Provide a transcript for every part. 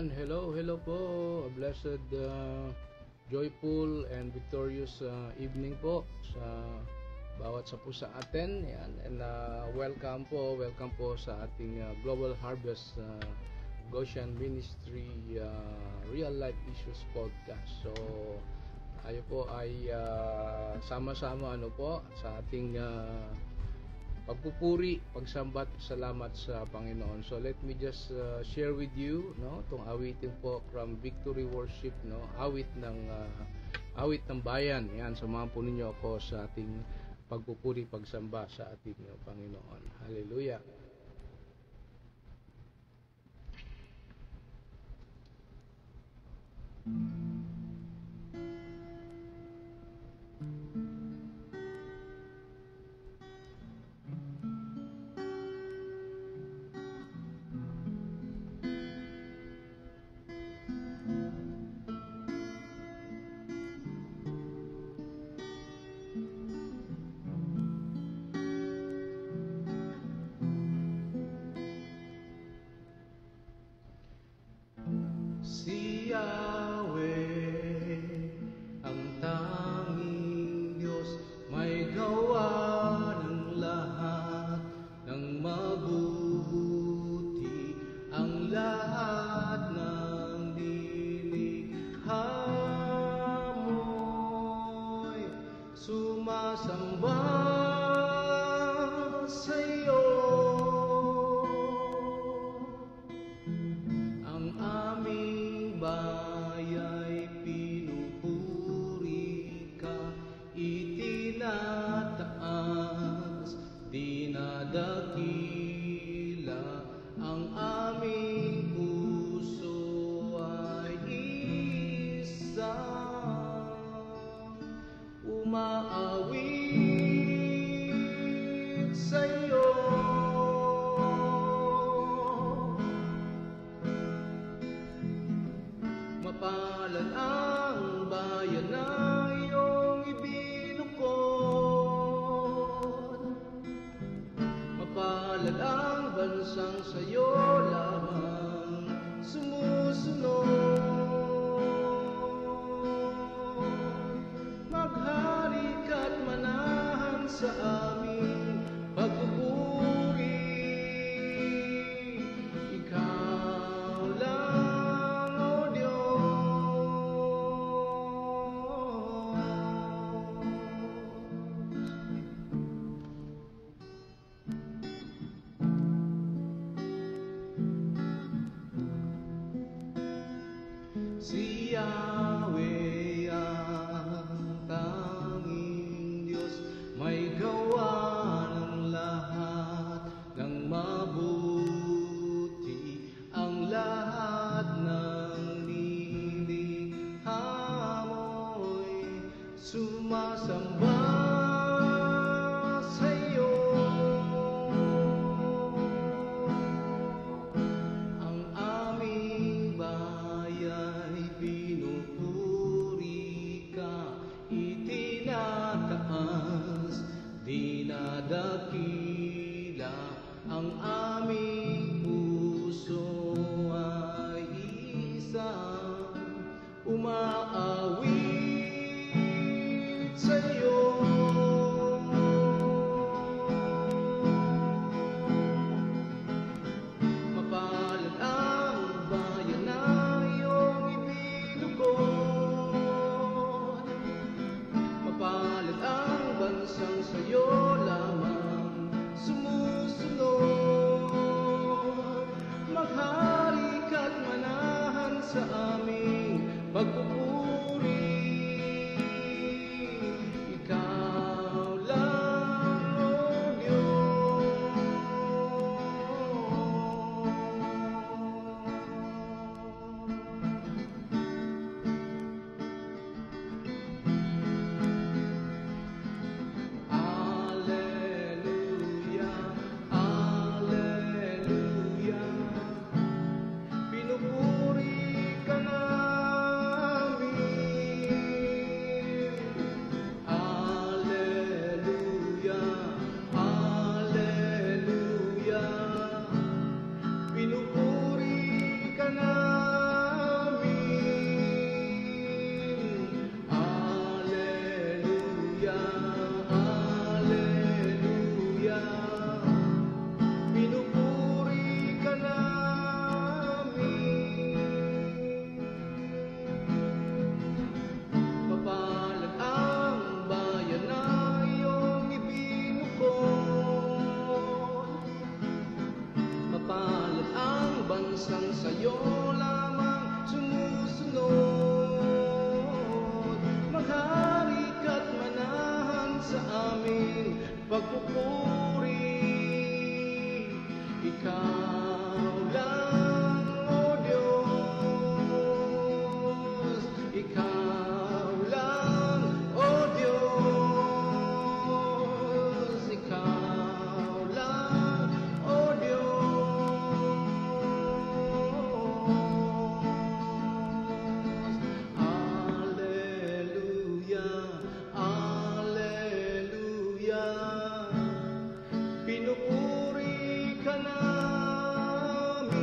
Ayan, hello po. A blessed, joyful, and victorious evening po sa bawat sa po sa atin. Ayan, and welcome po sa ating Global Harvest Goshen Ministry Real Life Issues Podcast. So, tayo po ay sama-sama sa ating pagpupuri, pagsambat, salamat sa Panginoon. So let me just share with you tong awitin po from Victory Worship, awit ng bayan. Yan, samahan po ninyo ako sa ating pagpupuri, pagsamba sa ating Panginoon. Hallelujah. Si Yahweh, ang tanging Diyos, may gawa ng lahat ng mabuti, ang lahat ng dilikha mo'y sumasamba sa iyo. Ang aming baya'y pinupuri ka, itinataas, dinadakila. Ang aming puso ay isa, umaawit sa iyo. Mapalad ang bayan na iyong ibinukod, mapalad ang bansang sa'yo lamang sumusunod. Maghari ka't manahan sa aming pagpupuri, ikaw lang, O Si Yahweh, ang tanging Diyos, may gawa ng lahat ng mabuti, ang lahat ng nilikha mo'y sumasamba sa iyo. Ang aming baya'y pinupuri ka, itinataas, dinadakila. Ang aming puso ay isang umaawit sa iyo. Mapalad ang bayan na iyong ibinukod, mapalad ang bansang sa'yo lamang sumusunod. Maghari ka't manahan sa aming pagpupuri, ikaw lang, O Alleluia, Alleluia. Pinupuri ka namin. pagpupuri. Ikaw lang, O Diyos, Ikaw lang, O Diyos, Ikaw lang, O Diyos. Alleluia, Alleluia, pinupuri ka namin.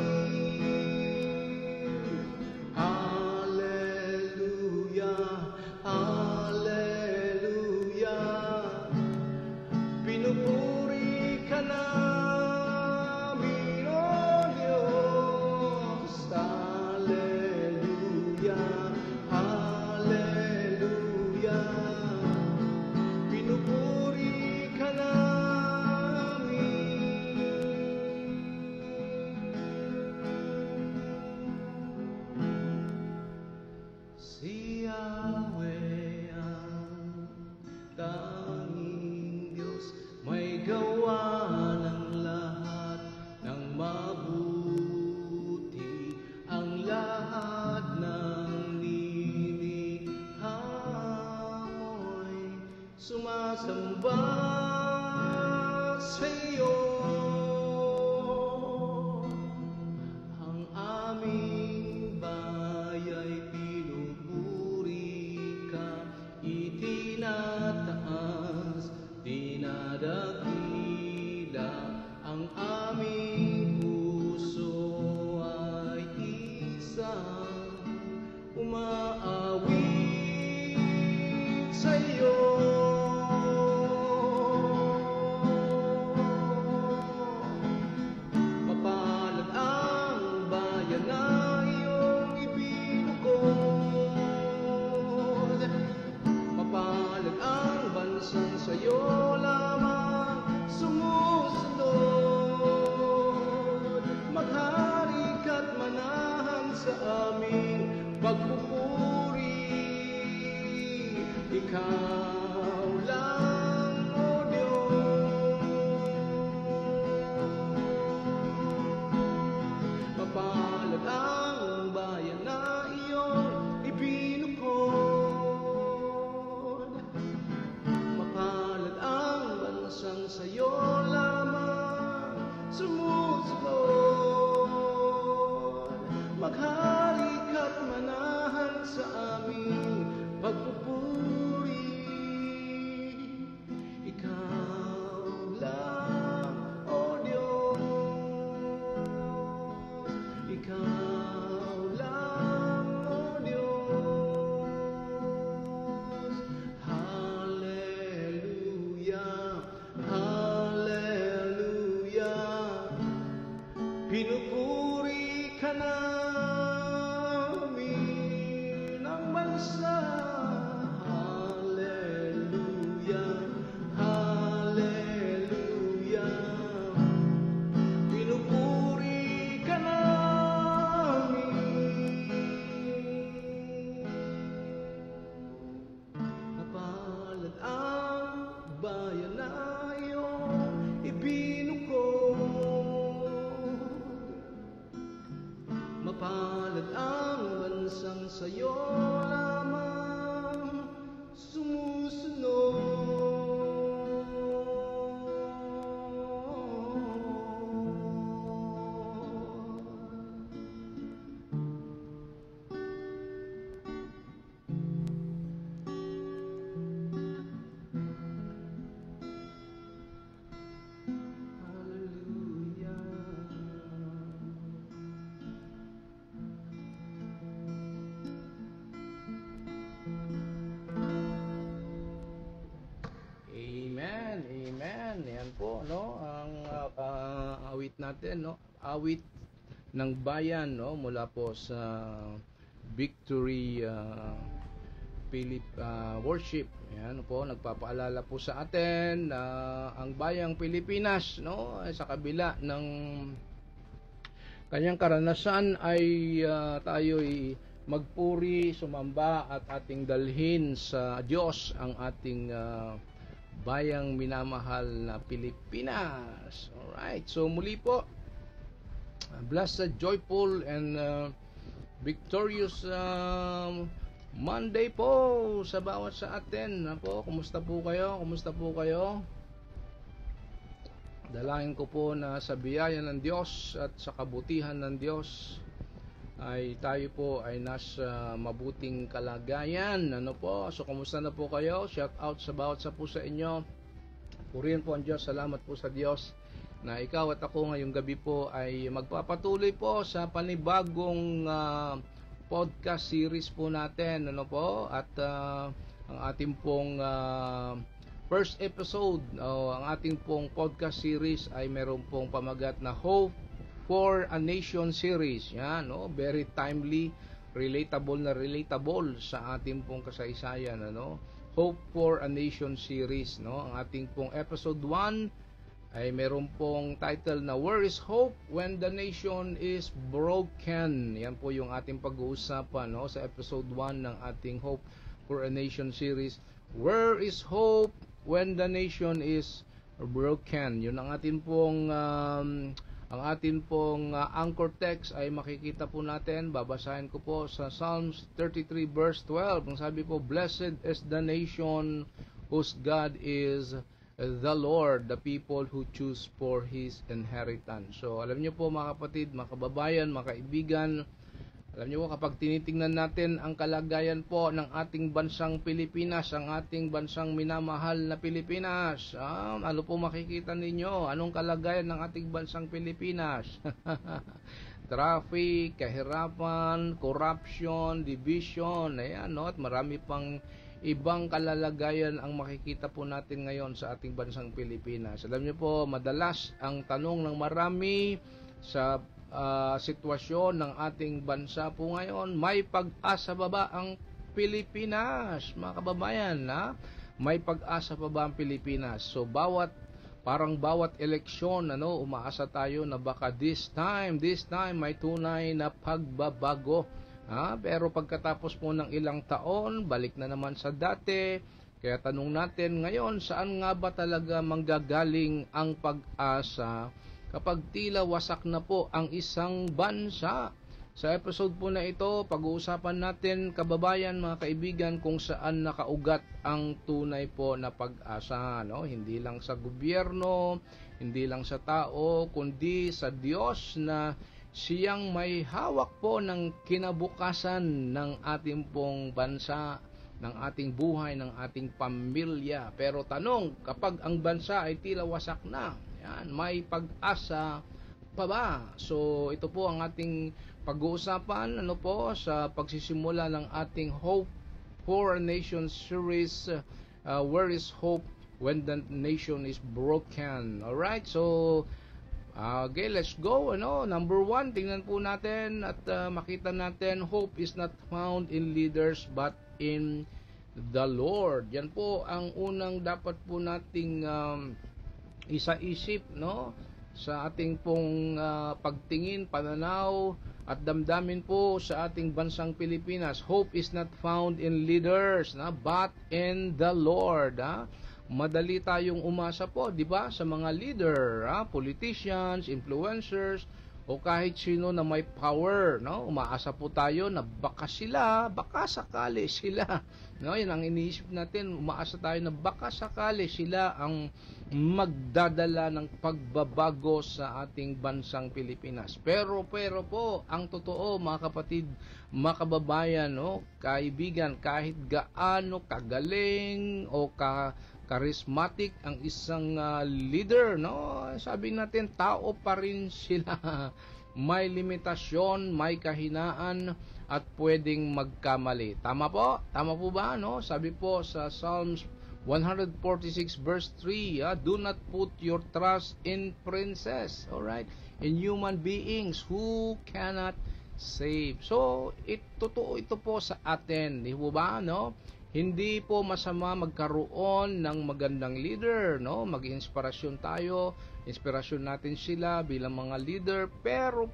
Alleluia, Alleluia, pinupuri ka namin, O Diyos. Alleluia, Alleluia, pinupuri ka namin. Si Yahweh ang tanging Diyos, may gawa ng lahat ng mabuti. Ang lahat ng nilikha mo'y sumasamba sa iyo. Ang aming baya'y pinupuri ka, itinataas, dinadakila. Ang aming puso ay isang umaawit sa iyo. Mapalad ang bayan na iyong ibinukod. Mapalad ang bansang sa'yo lamang sumusunod. Maghari ka't manahan sa aming pagpupuri. Ikaw lang, O Diyos. Mapalad ang bayan na iyong ibinukod. Mapalad ang bansang sa'yo lamang sumusunod. Maghari ka't manahan sa aming pagpupuri. Ikaw lang, O Diyos, Ikaw lang, O Diyos. Hallelujah, Hallelujah, pinupuri ka namin ang bansa. Hallelujah, Hallelujah, pinupuri ka namin. Mapalad ang bayan na iyong ibinukod. Mapalad ang bansang sa'yo lamang sumusunod. Amen, amen. Yan po, no, ang awit natin, no, awit ng bayan, no, mula po sa Victory Worship. Yan po, nagpapaalala po sa atin na ang bayang Pilipinas, no, sa kabila ng kanyang karanasan ay tayo'y magpuri, sumamba at ating dalhin sa Diyos ang ating bayang minamahal na Pilipinas. Alright, so muli po, blessed, joyful, and victorious Monday po sa bawat sa atin. Po, kumusta po kayo? Kumusta po kayo? Dalangin ko po na sa biyaya ng Diyos at sa kabutihan ng Diyos ay tayo po ay nasa mabuting kalagayan. Ano po? So, kumusta na po kayo? Shout out sa bawat sa po sa inyo. Purihin po ang Diyos. Salamat po sa Diyos na ikaw at ako ngayong gabi po ay magpapatuloy po sa panibagong podcast series po natin. Ano po? At ang ating pong first episode, ang ating pong podcast series ay meron pong pamagat na Hope for a Nation series. Yan, no? Very timely, relatable sa ating pong kasaysayan, ano? Hope for a Nation series, no? Ang ating pong episode 1 ay meron pong title na Where is Hope when the Nation is Broken? Yan po yung ating pag-uusapan, no? Sa episode 1 ng ating Hope for a Nation series. Where is Hope when the nation is broken? Yun ang ating pong anchor text ay makikita po natin. Babasahin ko po sa Psalms 33 verse 12. Ang sabi po, Blessed is the nation whose God is the Lord, the people who choose for His inheritance. So alam niyo po mga kapatid, mga kababayan, mga kaibigan, alam niyo po, kapag tinitingnan natin ang kalagayan po ng ating bansang Pilipinas, ang ating bansang minamahal na Pilipinas, ano po makikita ninyo? Anong kalagayan ng ating bansang Pilipinas? Traffic, kahirapan, corruption, division, ayan, no? At marami pang ibang kalalagayan ang makikita po natin ngayon sa ating bansang Pilipinas. Alam niyo po, madalas ang tanong ng marami sa sitwasyon ng ating bansa po ngayon, may pag-asa ba ba ang Pilipinas? Mga kababayan, may pag-asa pa ba ang Pilipinas? So bawat eleksyon, umaasa tayo na baka this time may tunay na pagbabago. Pero pagkatapos po ng ilang taon, balik na naman sa dati. Kaya tanong natin ngayon, saan nga ba talaga manggagaling ang pag-asa kapag tila wasak na po ang isang bansa? Sa episode po na ito, pag-uusapan natin, kababayan, mga kaibigan, kung saan nakaugat ang tunay po na pag-asa, no? Hindi lang sa gobyerno, hindi lang sa tao, kundi sa Diyos na siyang may hawak po ng kinabukasan ng ating pong bansa, ng ating buhay, ng ating pamilya. Pero tanong, kapag ang bansa ay tila wasak na, yan, may pag-asa pa ba? So ito po ang ating pag-uusapan sa pagsisimula ng ating Hope for a Nation series, Where is Hope when the nation is broken? Alright, so okay, let's go. Number 1, tingnan po natin at makita natin, hope is not found in leaders but in the Lord. Yan po ang unang dapat po nating isa-isip, sa ating pong pagtingin, pananaw at damdamin po sa ating bansang Pilipinas. Hope is not found in leaders, but in the Lord. Madali tayong umasa po, di ba, sa mga leader, politicians, influencers, o kahit sino na may power, umaasa po tayo na baka sakali sila, yan ang iniisip natin, umaasa tayo na baka sakali sila ang magdadala ng pagbabago sa ating bansang Pilipinas. Pero po, ang totoo, mga kapatid, mga kababayan, kaibigan, kahit gaano kagaling o charismatic ang isang leader, sabi natin, tao pa rin sila. May limitasyon, may kahinaan, at pwedeng magkamali. Tama po ba? Sabi po sa Psalms 146 verse 3, do not put your trust in princes, alright, in human beings who cannot save. So, totoo ito po sa atin, di ba, Hindi po masama magkaroon ng magandang leader, Mag-inspirasyon tayo, inspirasyon natin sila bilang mga leader, pero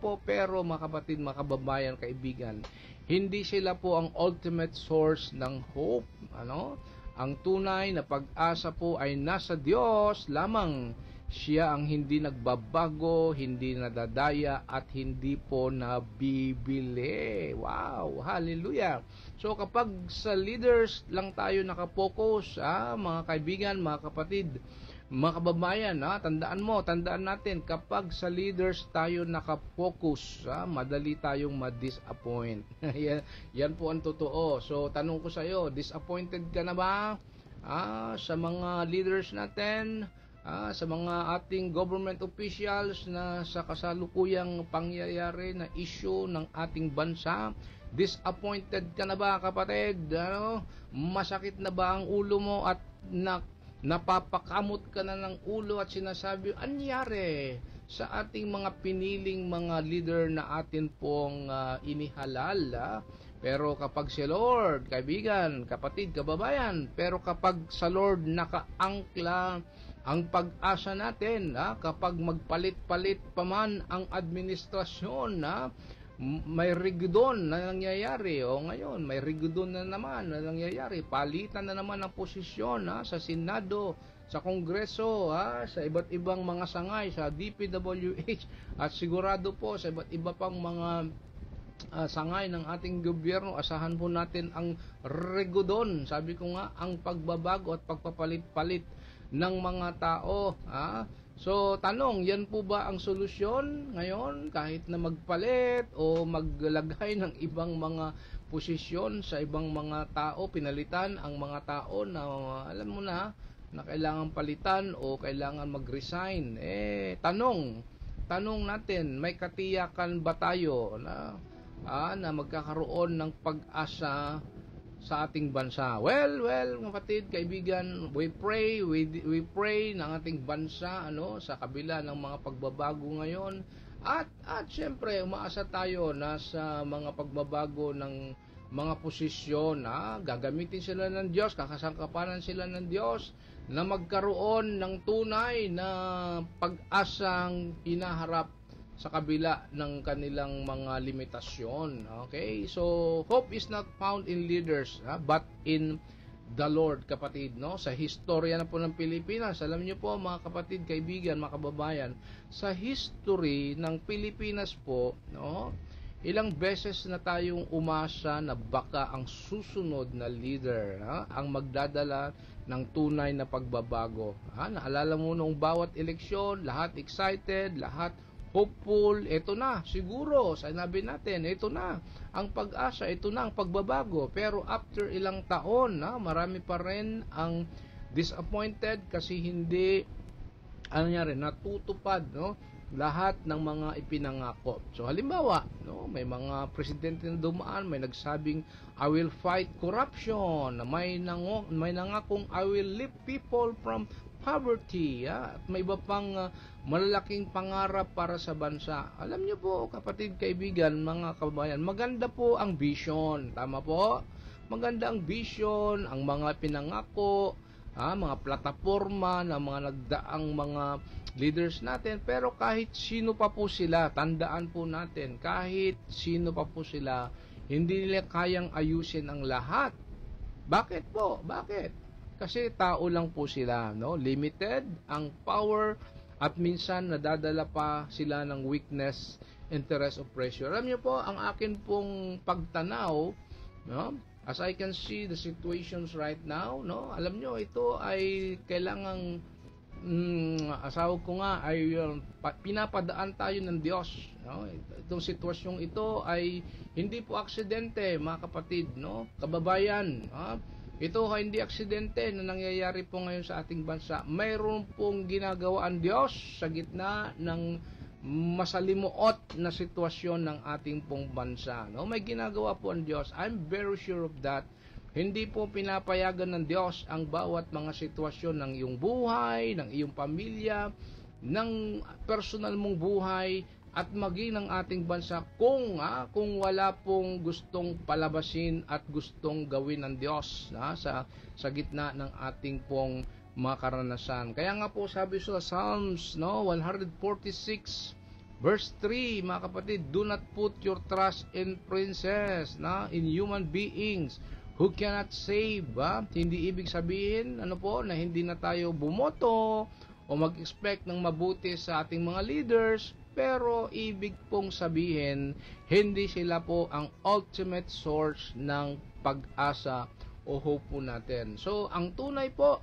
mga kapatid, mga kababayan, kaibigan, hindi sila po ang ultimate source ng hope, Ang tunay na pag-asa po ay nasa Diyos lamang. Siya ang hindi nagbabago, hindi nadadaya, at hindi po nabibili. Wow! Hallelujah! So kapag sa leaders lang tayo nakapokus, mga kaibigan, mga kapatid, mga kababayan, tandaan natin, kapag sa leaders tayo nakapokus, madali tayong ma-disappoint. yan po ang totoo. So, tanong ko sa iyo, disappointed ka na ba sa mga leaders natin, sa mga ating government officials na sa kasalukuyang pangyayari na issue ng ating bansa? Disappointed ka na ba, kapatid? Masakit na ba ang ulo mo at napapakamot ka na ng ulo at sinasabi, anyari sa ating mga piniling mga leader na atin pong inihalal? Pero kapag si Lord, kaibigan, kapatid, kababayan, pero kapag sa Lord nakaangkla ang pag-asa natin, kapag magpalit-palit pa man ang administrasyon, may rigidon na nangyayari, ngayon may rigidon na naman na nangyayari, palitan na naman ang posisyon sa Senado, sa Kongreso, sa iba't ibang mga sangay, sa DPWH, at sigurado po sa iba't iba pang mga sangay ng ating gobyerno. Asahan po natin ang rigidon, sabi ko nga, ang pagbabago at pagpapalit-palit ng mga tao. So, tanong, yan po ba ang solusyon ngayon? Kahit na magpalit o maglagay ng ibang mga posisyon sa ibang mga tao, pinalitan ang mga tao na alam mo na kailangan palitan o kailangan mag-resign. Tanong natin, may katiyakan ba tayo na magkakaroon ng pag-asa sa ating bansa? Well, kapatid, kaibigan, we pray ng ating bansa sa kabila ng mga pagbabago ngayon, at syempre umaasa tayo na sa mga pagbabago ng mga posisyon, gagamitin sila ng Diyos, kakasangkapanan sila ng Diyos na magkaroon ng tunay na pag-asang hinaharap sa kabila ng kanilang mga limitasyon. Okay? So, hope is not found in leaders, but in the Lord, kapatid, Sa historya na po ng Pilipinas, alam niyo po, mga kapatid, kaibigan, mga kababayan, sa history ng Pilipinas po, ilang beses na tayong umasa na baka ang susunod na leader ang magdadala ng tunay na pagbabago. Naalala mo nung bawat eleksyon, lahat excited, lahat hopeful, ito na, siguro, sinabi natin, ito na ang pag-asa, ito na ang pagbabago. Pero after ilang taon, marami pa rin ang disappointed kasi hindi, natutupad, lahat ng mga ipinangako. So, halimbawa, may mga presidente na dumaan, may nagsabing, I will fight corruption, may nangakong, I will lift people from poverty, at may iba pang malalaking pangarap para sa bansa. Alam niyo po, kapatid, kaibigan, mga kababayan, maganda po ang vision, tama po? Maganda ang vision, ang mga pinangako, mga plataforma ng mga nagdaang mga leaders natin, pero kahit sino pa po sila, tandaan po natin, kahit sino pa po sila, hindi nila kayang ayusin ang lahat. Bakit po? Bakit? Kasi tao lang po sila, limited ang power, at minsan nadadala pa sila ng weakness, interest, of pressure. Alam niyo po, ang akin pong pagtanaw, as I can see the situations right now, alam niyo, ito ay kailangang asawa ko nga ay pinapadaan tayo ng Diyos. Itong sitwasyong ito ay hindi po aksidente, mga kapatid, kababayan. Ito ay hindi aksidente na nangyayari po ngayon sa ating bansa. Mayroon pong ginagawa ang Diyos sa gitna ng masalimuot na sitwasyon ng ating pong bansa. May ginagawa po ang Diyos. I'm very sure of that. Hindi po pinapayagan ng Diyos ang bawat mga sitwasyon ng iyong buhay, ng iyong pamilya, ng personal mong buhay, at maging ng ating bansa kung wala pong gustong palabasin at gustong gawin ng Diyos sa gitna ng ating pong mga karanasan. Kaya nga po sabi sa Psalms 146 verse 3, mga kapatid, do not put your trust in princes, in human beings, who cannot save. Hindi ibig sabihin na hindi na tayo bumoto o mag-expect ng mabuti sa ating mga leaders, pero ibig pong sabihin, hindi sila po ang ultimate source ng pag-asa o hope po natin. So, ang tunay po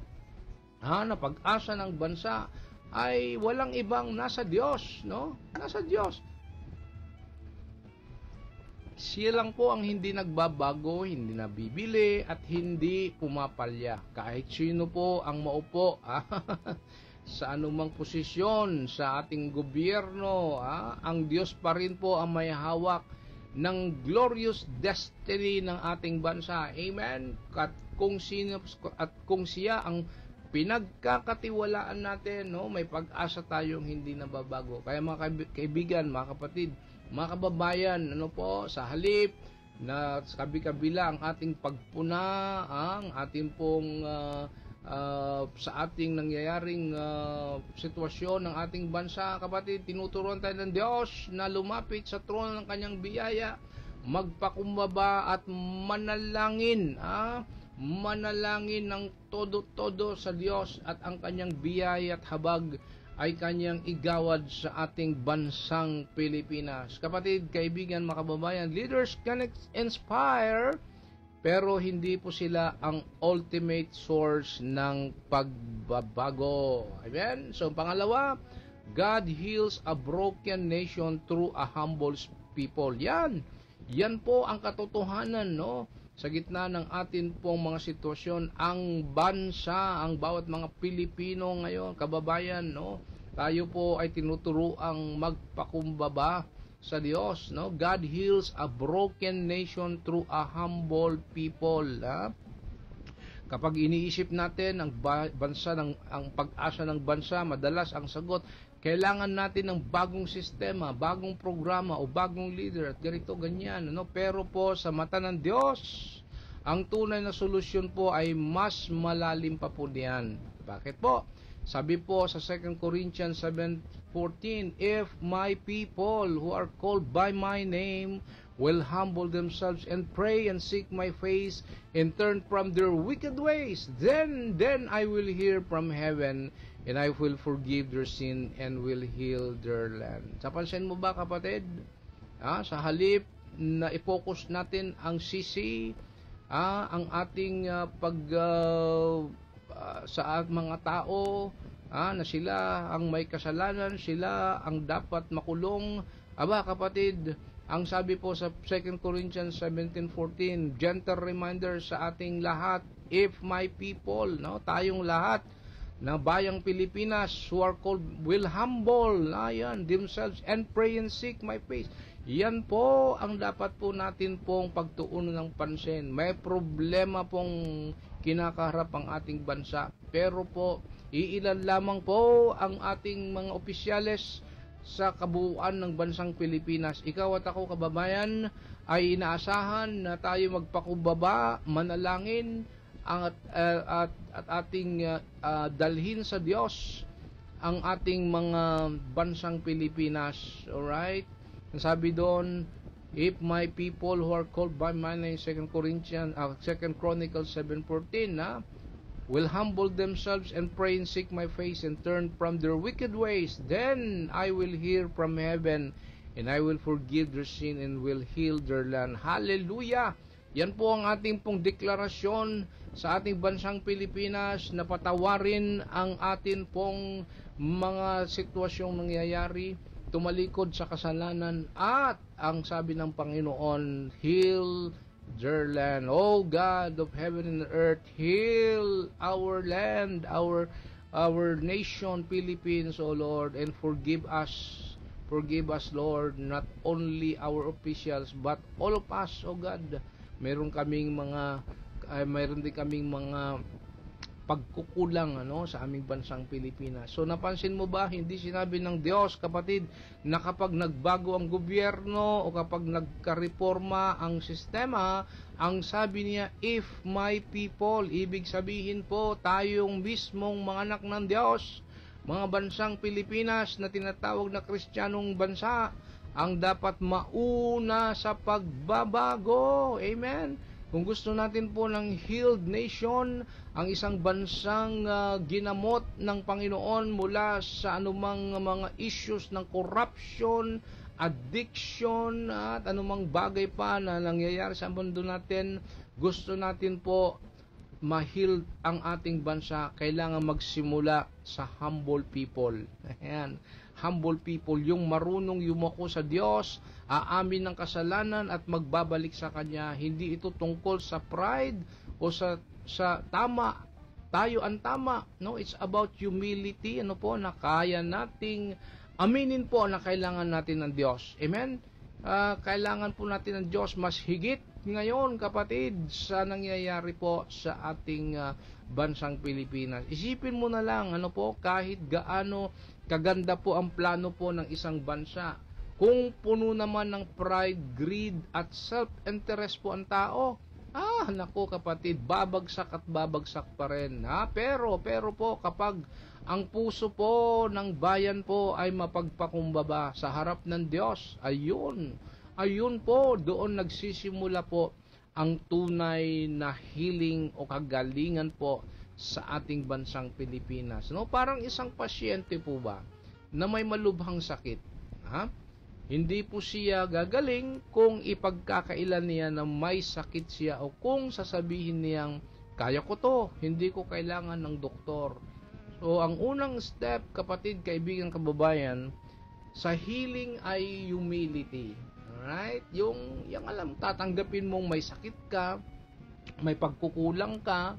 na pag-asa ng bansa ay walang ibang nasa Diyos, no? Nasa Diyos. Siya lang po ang hindi nagbabago, hindi nabibili, at hindi pumapalya. Kahit sino po ang maupo sa anumang posisyon sa ating gobyerno, ang Diyos pa rin po ang may hawak ng glorious destiny ng ating bansa. Amen? At kung siya ang pinagkakatiwalaan natin, may pag-asa tayong hindi nababago. Kaya mga kaibigan, mga kapatid, mga kababayan, sa halip na kabi-kabila ang ating pagpuna, ang ating pong sa ating nangyayaring sitwasyon ng ating bansa, kapatid, tinuturuan tayo ng Diyos na lumapit sa trono ng kanyang biyaya, magpakumbaba at manalangin, manalangin ng todo-todo sa Diyos, at ang kanyang biyaya at habag ay kanyang igawad sa ating bansang Pilipinas. Kapatid, kaibigan, mga kababayan, leaders can inspire, pero hindi po sila ang ultimate source ng pagbabago. Amen? So, pangalawa, God heals a broken nation through a humble people. Yan po ang katotohanan, sa gitna ng atin pong mga sitwasyon, ang bansa, ang bawat mga Pilipino ngayon, kababayan, tayo po ay tinuturuang magpakumbaba sa Diyos, God heals a broken nation through a humble people. Kapag iniisip natin ang bansa ang pag-asa ng bansa, madalas ang sagot, kailangan natin ng bagong sistema, bagong programa o bagong leader at ganito ganyan, pero po sa mata ng Diyos, ang tunay na solusyon po ay mas malalim pa po diyan. Bakit po? Sabi po sa 2 Corinthians 7:14, if my people who are called by my name will humble themselves and pray and seek my face and turn from their wicked ways, then I will hear from heaven and I will forgive their sin and will heal their land. Napansin mo ba, kapatid? Sa halip na i-focus natin ang sisi, ang ating sa mga tao, na sila ang may kasalanan, sila ang dapat makulong. Kapatid, ang sabi po sa 2 Corinthians 17:14, gentle reminder sa ating lahat, if my people, tayong lahat na bayang Pilipinas who are called will humble themselves and pray and seek my face. Yan po ang dapat po natin pong pagtuunan ng pansin. May problema pong kinakaharap ang ating bansa, pero po iilan lamang po ang ating mga opisyales sa kabuuan ng bansang Pilipinas. Ikaw at ako, kababayan, ay inaasahan na tayo magpakumbaba, manalangin, at ating dalhin sa Diyos ang ating mga bansang Pilipinas. Alright? Sabi doon, if my people who are called by my name, 2 Chronicles 7:14, will humble themselves and pray and seek my face and turn from their wicked ways, then I will hear from heaven and I will forgive their sin and will heal their land. Hallelujah! Yan po ang ating pong deklarasyon sa ating bansang Pilipinas, na patawarin ang atin pong mga sitwasyong nangyayari, tumalikod sa kasalanan, at ang sabi ng Panginoon, heal their land. Oh God of heaven and earth, heal our land, our nation, Philippines, oh Lord, and forgive us, Lord, not only our officials, but all of us, oh God. Mayroon din kaming mga pagkukulang sa aming bansang Pilipinas. So napansin mo ba, hindi sinabi ng Diyos, kapatid, na kapag nagbago ang gobyerno o kapag nagkareforma ang sistema, ang sabi niya, if my people, ibig sabihin po tayong mismong mga anak ng Diyos, mga bansang Pilipinas na tinatawag na Kristiyanong bansa, ang dapat mauna sa pagbabago. Amen? kung gusto natin po ng healed nation, ang isang bansang ginamot ng Panginoon mula sa anumang mga issues ng corruption, addiction, at anumang bagay pa na nangyayari sa mundo natin, gusto natin po ma-heal ang ating bansa, kailangan magsimula sa humble people. Ayan, humble people, yung marunong yumako sa Diyos, aamin ng kasalanan at magbabalik sa Kanya. Hindi ito tungkol sa pride o sa tama, tayo ang tama. No, it's about humility, po, na kaya nating aminin po na kailangan natin ng Diyos. Amen? Kailangan po natin ng Diyos mas higit ngayon, kapatid, sa nangyayari po sa ating bansang Pilipinas. Isipin mo na lang, po, kahit gaano kaganda po ang plano po ng isang bansa, kung puno naman ng pride, greed, at self-interest po ang tao, naku kapatid, babagsak at babagsak pa rin. Pero po, kapag ang puso po ng bayan po ay mapagpakumbaba sa harap ng Diyos, ayun po, doon nagsisimula po ang tunay na healing o kagalingan po sa ating bansang Pilipinas. No, parang isang pasyente po ba na may malubhang sakit, hindi po siya gagaling kung ipagkakailan niya na may sakit siya o kung sasabihin niyang kaya ko to, hindi ko kailangan ng doktor. So, ang unang step, kapatid, kaibigan, kababayan, sa healing ay humility. Alright? Yung alam, tatanggapin mong may sakit ka, may pagkukulang ka,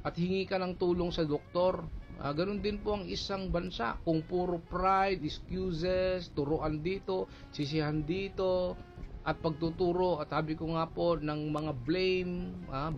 at hingi ka ng tulong sa doktor. Ganun din po ang isang bansa. Kung puro pride, excuses, turuan dito, sisihan dito, at pagtuturo, at sabi ko nga po, ng mga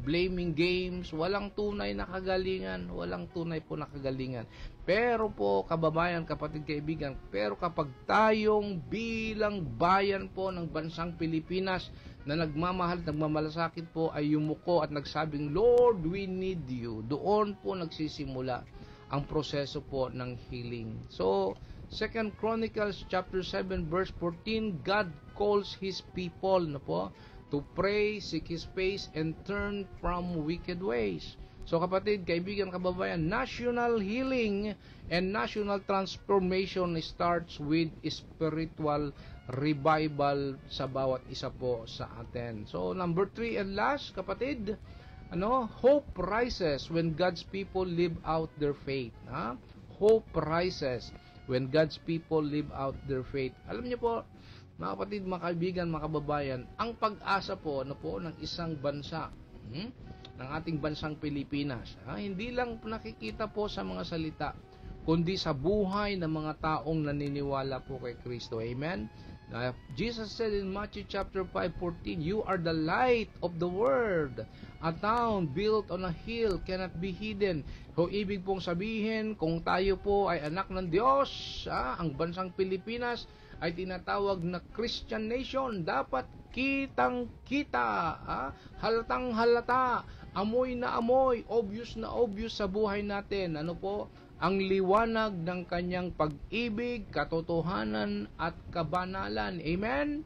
blaming games, walang tunay na kagalingan, walang tunay po na kagalingan. Pero po, kababayan, kapatid, kaibigan, pero kapag tayong bilang bayan po ng bansang Pilipinas na nagmamahal, nagmamalasakit po, ay yumuko at nagsabing, Lord, we need you. Doon po nagsisimula ang proseso po ng healing. So, 2 Chronicles chapter 7 verse 14, God calls His people to pray, seek His face, and turn from wicked ways. So kapatid, kaibigan, kababayan, national healing and national transformation starts with spiritual revival sa bawat isa po sa atin. So number 3 and last, kapatid, hope rises when God's people live out their faith. Hope rises when God's people live out their faith. Alam niyo po, mga kapatid, mga kaibigan, mga kababayan, ang pag-asa po, ng isang bansa, ng ating bansang Pilipinas, hindi lang nakikita po sa mga salita, kundi sa buhay ng mga taong naniniwala po kay Kristo. Amen? Jesus said in Matthew chapter 5:14, you are the light of the world. A town built on a hill cannot be hidden. So, ibig pong sabihin, kung tayo po ay anak ng Diyos, ang bansang Pilipinas ay tinatawag na Christian nation. Dapat kitang-kita, halatang-halata, amoy na amoy, obvious na obvious sa buhay natin. Ang liwanag ng kanyang pag-ibig, katotohanan at kabanalan. Amen?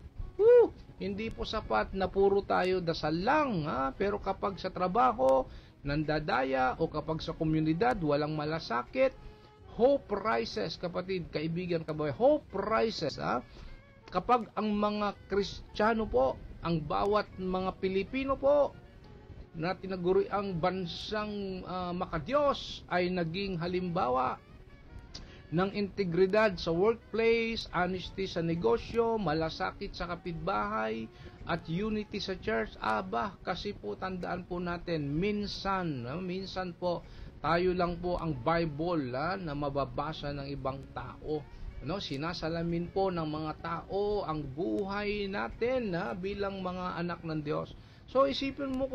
Hindi po sapat na puro tayo dasal lang, pero kapag sa trabaho, nandadaya, o kapag sa komunidad, walang malasakit, hope rises, kapatid, kaibigan, kababayan. Hope rises, kapag ang mga Kristiyano po, ang bawat mga Pilipino po, na tinaguri ang bansang makadiyos ay naging halimbawa ng integridad sa workplace, honesty sa negosyo, malasakit sa kapitbahay, at unity sa church. Kasi po tandaan po natin, minsan po tayo lang po ang Bible na mababasa ng ibang tao. Sinasalamin po ng mga tao ang buhay natin bilang mga anak ng Diyos. So isipin mo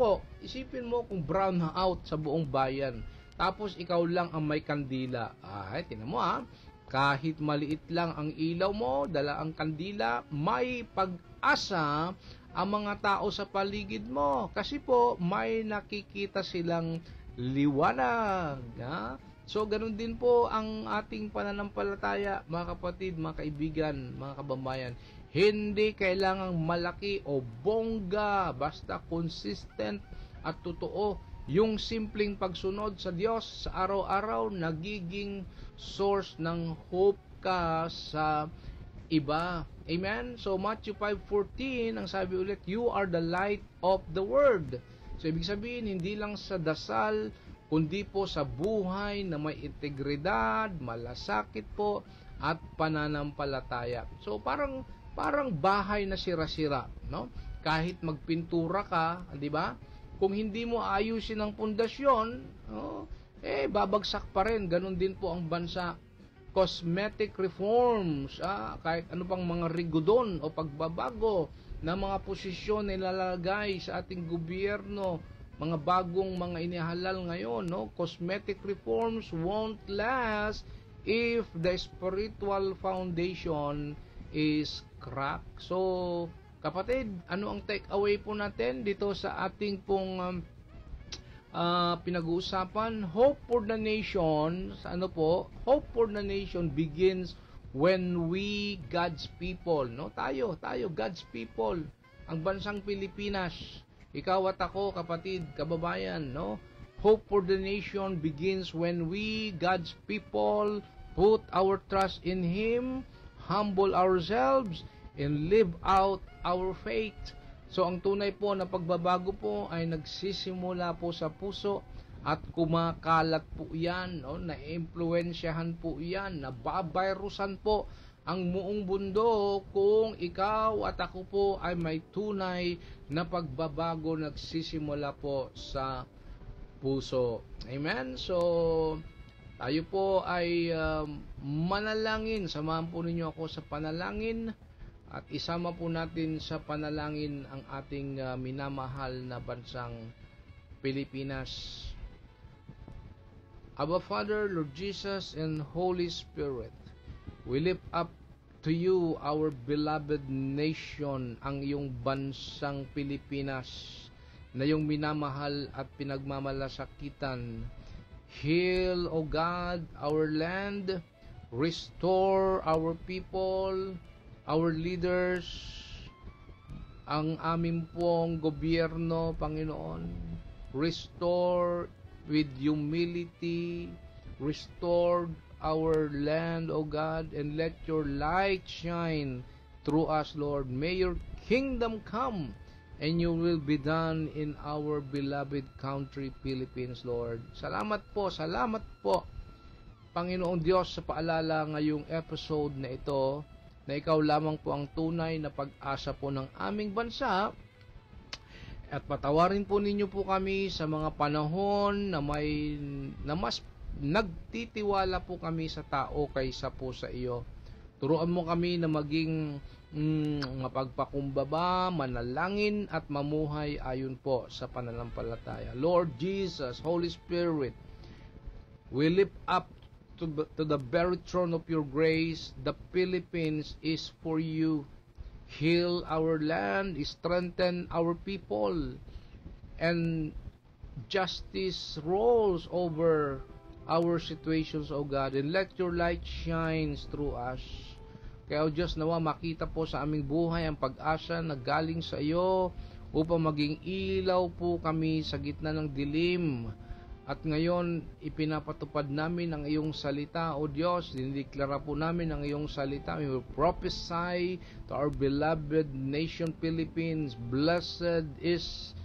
kung brown out sa buong bayan, tapos ikaw lang ang may kandila. Tingnan mo kahit maliit lang ang ilaw mo, dala ang kandila, may pag-asa ang mga tao sa paligid mo. Kasi po, may nakikita silang liwanag. So ganun din po ang ating pananampalataya, mga kapatid, mga kaibigan, mga kababayan. Hindi kailangang malaki o bongga, basta consistent at totoo. Yung simpleng pagsunod sa Diyos sa araw-araw, nagiging source ng hope ka sa iba. Amen? So Matthew 5:14, ang sabi ulit, you are the light of the world. So ibig sabihin, hindi lang sa dasal, kundi po sa buhay na may integridad, malasakit po, at pananampalataya. So parang bahay na sira-sira, no? Kahit magpintura ka, di ba? Kung hindi mo ayusin ang pundasyon, babagsak pa rin. Ganon din po ang bansa. Cosmetic reforms, kahit ano pang mga rigudon o pagbabago na mga posisyon na ilalagay sa ating gobyerno, mga bagong mga inihalal ngayon, no? Cosmetic reforms won't last if the spiritual foundation is cracked. So, kapatid, ano ang take away po natin dito sa ating pong pinag-uusapan? Hope for the nation, hope for the nation begins when we, God's people, no? Tayo, God's people, ang bansang Pilipinas, ikaw at ako, kapatid, kababayan, no? Hope for the nation begins when we, God's people, put our trust in Him, humble ourselves, and live out our faith. So ang tunay po na pagbabago po ay nagsisimula po sa puso at kumakalat po yan, no? Na-impluensyahan po yan, nababayrusan po ang buong mundo kung ikaw at ako po ay may tunay na pagbabago nagsisimula po sa puso. Amen? So tayo po ay manalangin. Samahan po ninyo ako sa panalangin at isama po natin sa panalangin ang ating minamahal na bansang Pilipinas. Abba Father, Lord Jesus, and Holy Spirit, we lift up to you our beloved nation, ang iyong bansang Pilipinas, na iyong minamahal at pinagmamalasakitan. Heal, O God, our land, restore our people, our leaders, ang aming pong gobyerno, Panginoon. Restore with humility, restore our land, O God, and let your light shine through us, Lord. May your kingdom come, and you will be done in our beloved country, Philippines, Lord. Salamat po, Panginoong Diyos, sa paalala ngayong episode na ito, na ikaw lamang po ang tunay na pag-asa po ng aming bansa, at patawarin po ninyo po kami sa mga panahon na mas nagtitiwala po kami sa tao kaysa po sa iyo. Turuan mo kami na maging mapagpakumbaba, manalangin at mamuhay ayon po sa pananampalataya. Lord Jesus, Holy Spirit, we lift up to the very throne of your grace. The Philippines is for you. Heal our land, strengthen our people, and justice rolls over our situations, O God, and let your light shine through us. Kaya, O Diyos, nawa makita po sa aming buhay ang pag-asa na galing sa iyo upang maging ilaw po kami sa gitna ng dilim. At ngayon, ipinapatupad namin ang iyong salita, O Diyos. Dinideklara po namin ang iyong salita. We will prophesy to our beloved nation, Philippines. Blessed is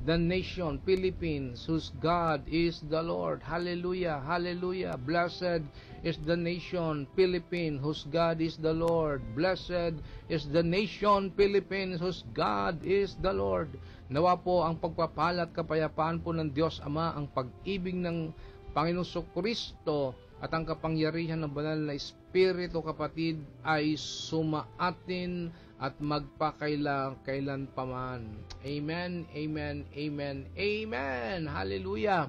the nation, Philippines, whose God is the Lord. Hallelujah, hallelujah. Blessed is the nation, Philippines, whose God is the Lord. Blessed is the nation, Philippines, whose God is the Lord. Nawa po ang pagpapala at kapayapaan po ng Diyos Ama, ang pag-ibig ng Panginoong Kristo at ang kapangyarihan ng banal na Espiritu, kapatid, ay sumaatin at magpakailan paman. Amen, amen, amen, amen. Hallelujah.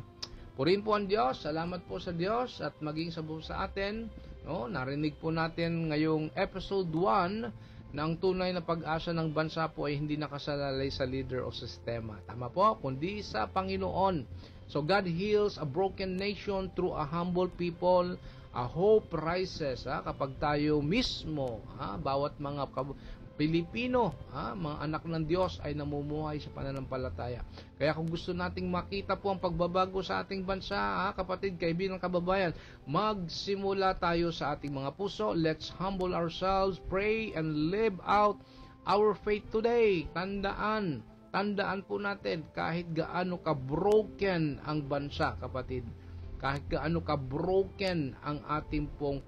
Purihin po ang Diyos. Salamat po sa Diyos at maging sa atin. No, narinig po natin ngayong episode 1 na ang tunay na pag-asa ng bansa po ay hindi nakasalalay sa leader o sistema. Tama po, kundi sa Panginoon. So God heals a broken nation through a humble people. A hope rises kapag tayo mismo, bawat mga Pilipino, mga anak ng Diyos ay namumuhay sa pananampalataya. Kaya kung gusto nating makita po ang pagbabago sa ating bansa, kapatid, kaibigan, kababayan, magsimula tayo sa ating mga puso. Let's humble ourselves, pray, and live out our faith today. Tandaan po natin, kahit gaano ka-broken ang bansa, kapatid, kahit gaano ka-broken ang ating pong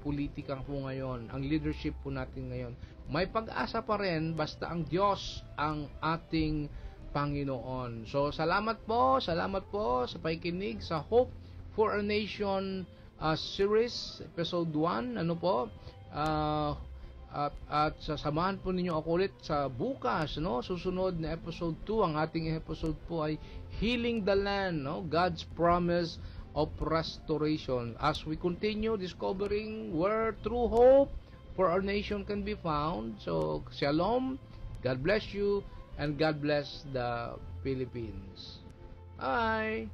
politika po ngayon, ang leadership po natin ngayon, may pag-asa pa rin basta ang Diyos ang ating Panginoon. So, salamat po sa pakikinig sa Hope for a Nation series, episode 1, at sasamahan po ninyo ako ulit sa bukas, susunod na episode 2. Ang ating episode po ay Healing the Land, God's Promise of Restoration, as we continue discovering where true hope for our nation can be found. So, shalom, God bless you, and God bless the Philippines. Bye!